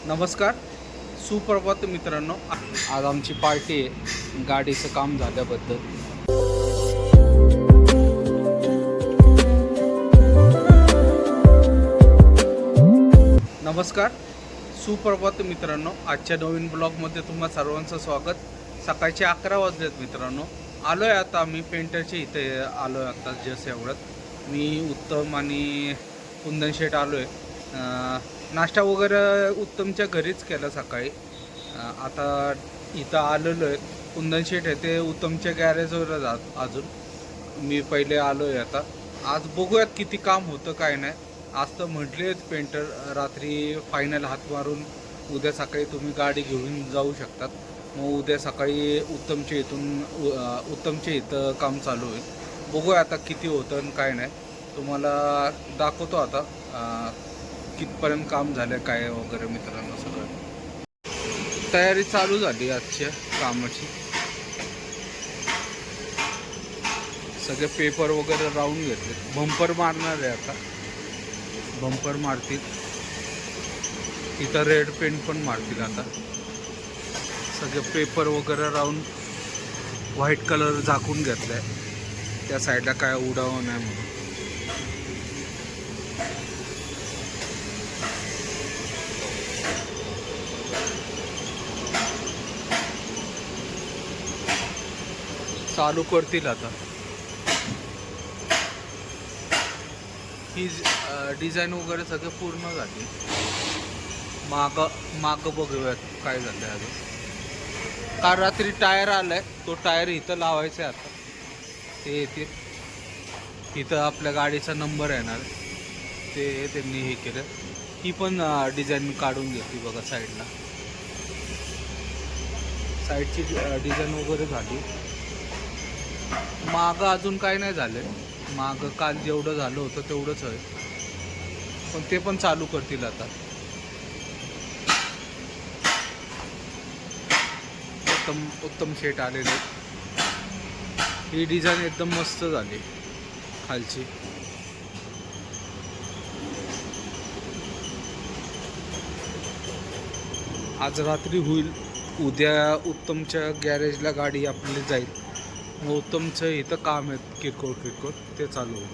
नमस्कार, सुप्रभात मित्रांनो. आज आमची पार्टी आहे गाडीचं काम झाल्याबद्दल. नमस्कार, सुप्रभात मित्रांनो. आजच्या नवीन ब्लॉगमध्ये तुम्हा सर्वांचं स्वागत. सकाळचे 11 वाजलेत मित्रांनो. आलो आहे आता आम्ही पेंटरच्या इथे आलो आहे आता जस्ट एवढंच. मी उत्तम आणि कुंदन शेठ आलो आहे. नाश्ता वगैरे उत्तमच्या घरीच केला सकाळी. आता इथं आलेलो आहे. कुंदन शेठ आहे ते उत्तमच्या गॅरेजवर अजून. मी पहिले आलो आहे आता. आज बघूयात किती काम होतं काय नाही. आज तर म्हटले आहेत पेंटर रात्री फायनल हात मारून उद्या सकाळी तुम्ही गाडी घेऊन जाऊ शकतात. मग उद्या सकाळी उत्तमच्या इथं काम चालू होईल. बघूया आता किती होतं आणि काय नाही. तुम्हाला दाखवतो आता कितपर्यंत काम झालं काय वगैरे मित्रांनो. सगळं तयारी चालू झाली आजच्या कामाची. सगळे पेपर वगैरे राहून घेतले. बंपर मारणार आहे आता. बंपर मारतील. इथं रेड पेंट पण मारतील आता. सगळे पेपर वगैरे राहून व्हाईट कलर झाकून घेतलाय. त्या साईडला काय उडावं नाही म्हणून. चालू करतील आता. ही डिझाईन वगैरे सगळे पूर्ण झाली. माग बघूयात काय झालंय अजून. काल रात्री टायर आलाय. तो टायर इथं लावायचा आहे आता. ते येतील. इथं आपल्या गाडीचा नंबर येणार ते त्यांनी हे केलं. ही पण डिझाईन काढून घेतली बघा साईडला. साईडची डिझाईन वगैरे झाली. मागं अजून काय नाही झालं. मागं काल जेवढं झालं होतं तेवढंच आहे. पण ते पण चालू करतील आता. उत्तम शेट आलेले. ही डिझाईन एकदम मस्त झाली खालची. आज रात्री होईल. उद्या उत्तमच्या गॅरेजला गाडी आपली जाईल. मग उत्तमचं इथं काम आहे किरकोळ ते चालू होईल.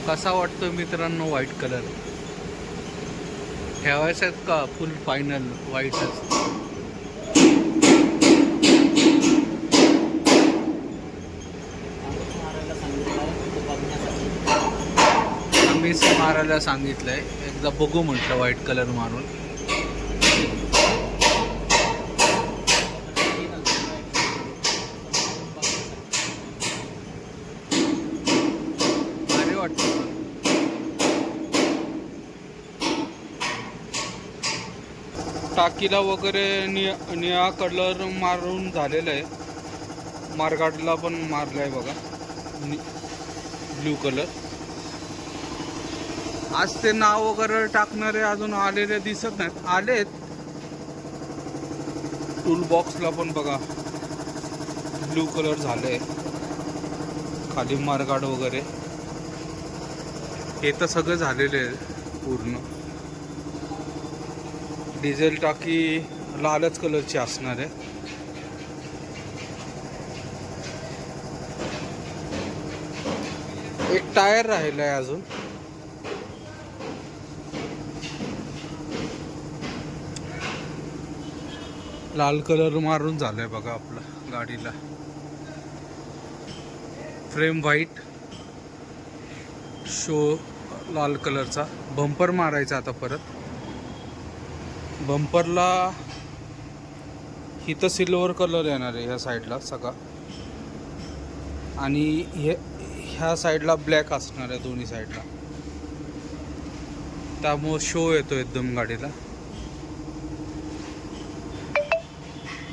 कसा वाटतो मित्रांनो व्हाईट कलर? ठेवायचं आहेत का फुल फायनल व्हाईटच? मीच मारायला सांगितलंय. एकदा बघू म्हटलं व्हाईट कलर मारून. टाकीला वगैरे निळा कलर मारून झालेला आहे. मारगाडला पण मारलाय बघा ब्ल्यू कलर. आज ते नाव वगैरे टाकणारे अजून आलेले दिसत नाहीत. आलेत. टूल बॉक्सला पण बघा ब्ल्यू कलर झाले. खाली मारगाड वगैरे हे तर सगळं झालेले आहे पूर्ण. डिझेल टाकी लालच कलरची असणार आहे. एक टायर राहिलाय अजून. लाल कलर मारून झालाय बघा आपला गाडीला. फ्रेम व्हाईट, शो लाल कलरचा. बंपर मारायचा आता परत. बंपरला इथं सिल्वर कलर येणार आहे ह्या साईडला सगळा. आणि ह्या साईडला ब्लॅक असणार आहे दोन्ही साईडला. त्यामुळं शो येतो एकदम गाडीला.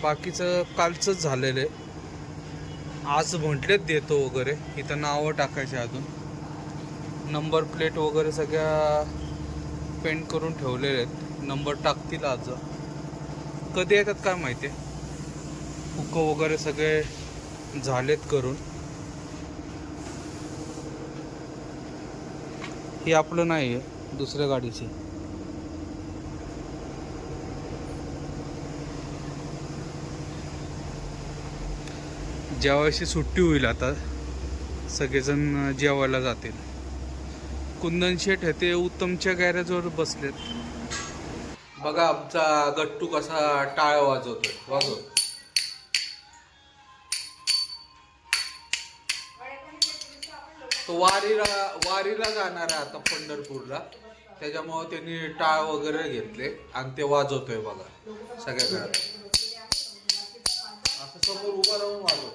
बाकीचं कालचंच झालेलं आहे. आज म्हटलेच देतो वगैरे. इथं नावं टाकायचे अजून. नंबर प्लेट वगैरे सगळ्या पेंट करून ठेवलेले आहेत. नंबर टाकतील आज. कधी येतात काय माहिती आहे. हुक वगैरे सगळे झालेत करून. ही आपलं नाही आहे, दुसऱ्या गाडीची. जेवायची सुट्टी होईल आता, सगळेजण जेवायला जातील. कुंदन शेठ हे ते उत्तमच्या गॅरेजवर बसलेत. बघा आमचा गट्टू कसा टाळ वाजवतोय. वाजव. तो वारीला जाणार आहे आता पंढरपूरला, त्याच्यामुळे त्यांनी टाळ वगैरे घेतले आणि ते वाजवतोय बघा सगळ्या घरात. असं समोर उभा राहून वाजव.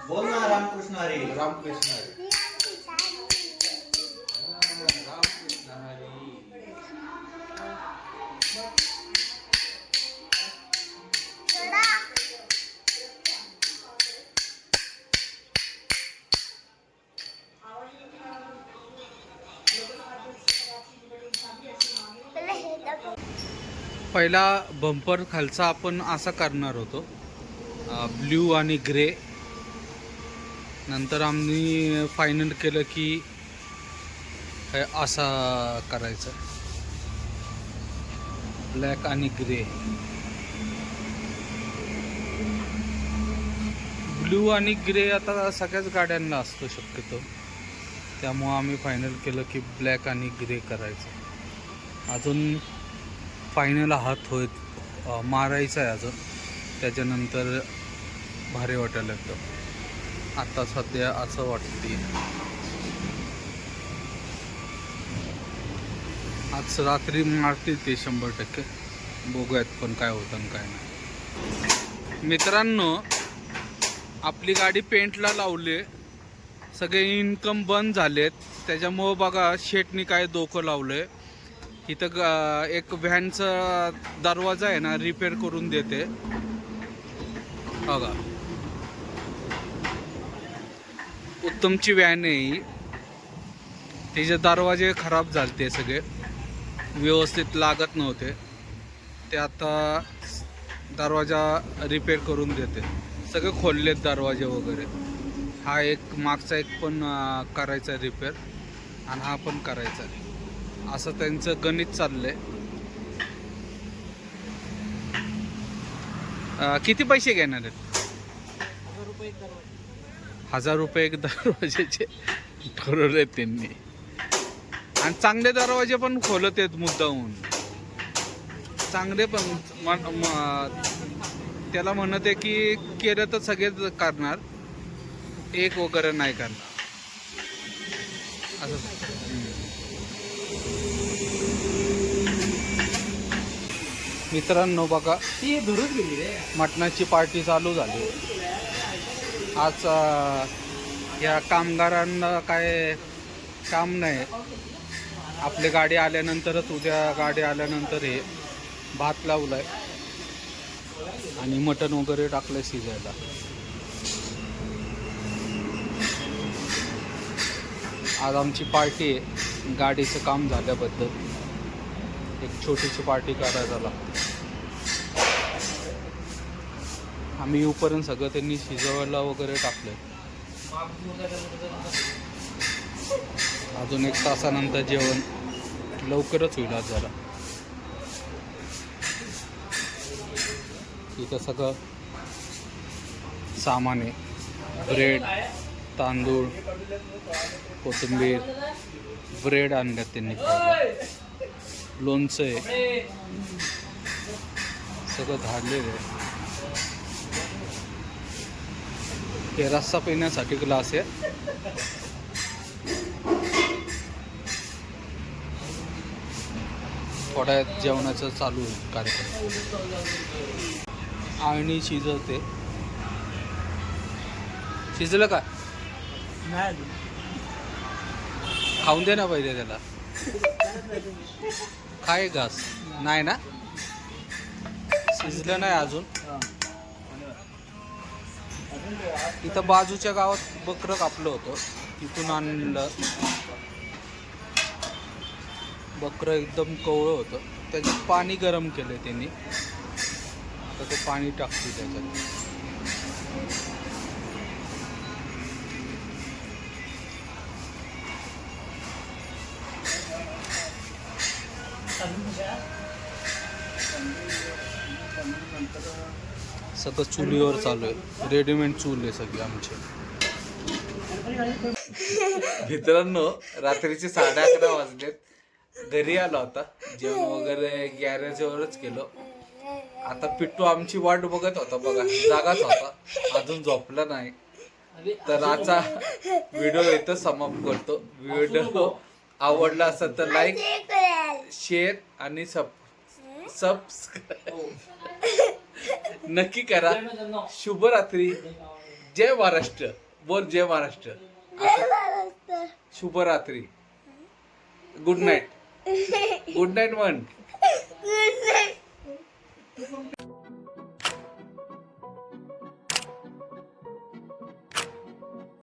बोल ना रामकृष्ण हरी. रामकृष्ण हरी. रामकृष्ण हरी. पहिला बंपर खालचा आपण असा करणार होतो, ब्ल्यू आणि ग्रे. नंतर आम्ही फायनल केलं की हे असा करायचं, ब्लॅक आणि ग्रे. ब्ल्यू आणि ग्रे आता सगळ्याच गाड्यांना असतो शक्यतो, त्यामुळं आम्ही फायनल केलं की ब्लॅक आणि ग्रे करायचं. अजून फायनल हात होत मारायचा आहे अजून, त्याच्यानंतर भारी वाटायला लागतं. आता सध्या असं वाटते. आज रात्री मारतील ते 100%. बघूयात पण काय होतं आणि काय नाही. मित्रांनो, आपली गाडी पेंटला लावले, सगळे इन्कम बंद झालेत, त्याच्यामुळं बघा शेटनी काय डोकं लावलंय. इथं एक व्हॅनचा दरवाजा आहे ना, रिपेअर करून देते बघा. उत्तमची व्हॅन आहे, तिचे दरवाजे खराब झालते, सगळे व्यवस्थित लागत नव्हते, ते आता दरवाजा रिपेअर करून देते. सगळे खोललेत दरवाजे वगैरे. हा एक मागचा एक पण करायचा रिपेअर आणि हा पण करायचा. असं त्यांचं गणित चाललंय. किती पैसे घेणार आहेत? 1000 रुपये एक दरवाजेचे ठरवले त्यांनी. आणि चांगले दरवाजे पण खोलत आहेत मुद्दाहून, चांगले पण. त्याला म्हणत आहे की केलं तर सगळेच करणार, एक वगैरे नाही करणार असं. मित्रांनो बघा, मटणाची पार्टी चालू झाली. आज या कामगारांना काय काम नाही. आपली गाडी आल्यानंतरच, उद्या गाडी आल्यानंतर हे भात लावलाय आणि मटण वगैरे टाकलंय शिजायला. आज आमची पार्टी आहे गाडीचं काम झाल्याबद्दल. एक छोटीशी पार्टी करायला लागते. आम्ही येऊपर्यंत सगळं त्यांनी शिजवायला वगैरे टाकलंय. अजून 1 तासानंतर जेवण लवकरच होईल आज जरा. इथं सगळं सामान आहे, ब्रेड, तांदूळ, कोथिंबीर. ब्रेड आणल्यात त्यांनी, लोणचं आहे, सगळं धाडलेलं आहे. हे रस्सा पिण्यासाठी ग्लास आहे. थोड्या जेवणाचं चालू आहे कार्यक्रम. आळणी शिजवते. शिजलं का? खाऊन दे ना पाहिजे त्याला. काय घास नाही ना, शिजलं नाही अजून. इथं बाजूच्या गावात बकरं कापलं होतं, तिथून आणलं. बकरं एकदम कवळं होतं, त्याच्यात पाणी गरम केलं त्यांनी. आता ते पाणी टाकते त्याच्यात. सगळं चुलीवर चालू आहे. रेडीमेड चूल आहे सगळी आमची. मित्रांनो रात्रीचे 11:30 वाजलेत. घरी आलो होता, जेवण वगैरे गॅरेजवरच केलो. आता पिट्टू आमची वाट बघत होता बघा, जागाच होता, अजून झोपला नाही. तर आजचा व्हिडिओ इथं समाप्त करतो. व्हिडिओ आवडला असेल तर लाईक, शेअर आणि सबस्क्राईब नक्की करा. शुभरात्री. जय महाराष्ट्र. बोल जय महाराष्ट्र. शुभरात्री. Good night. गुड नाईट म्हण.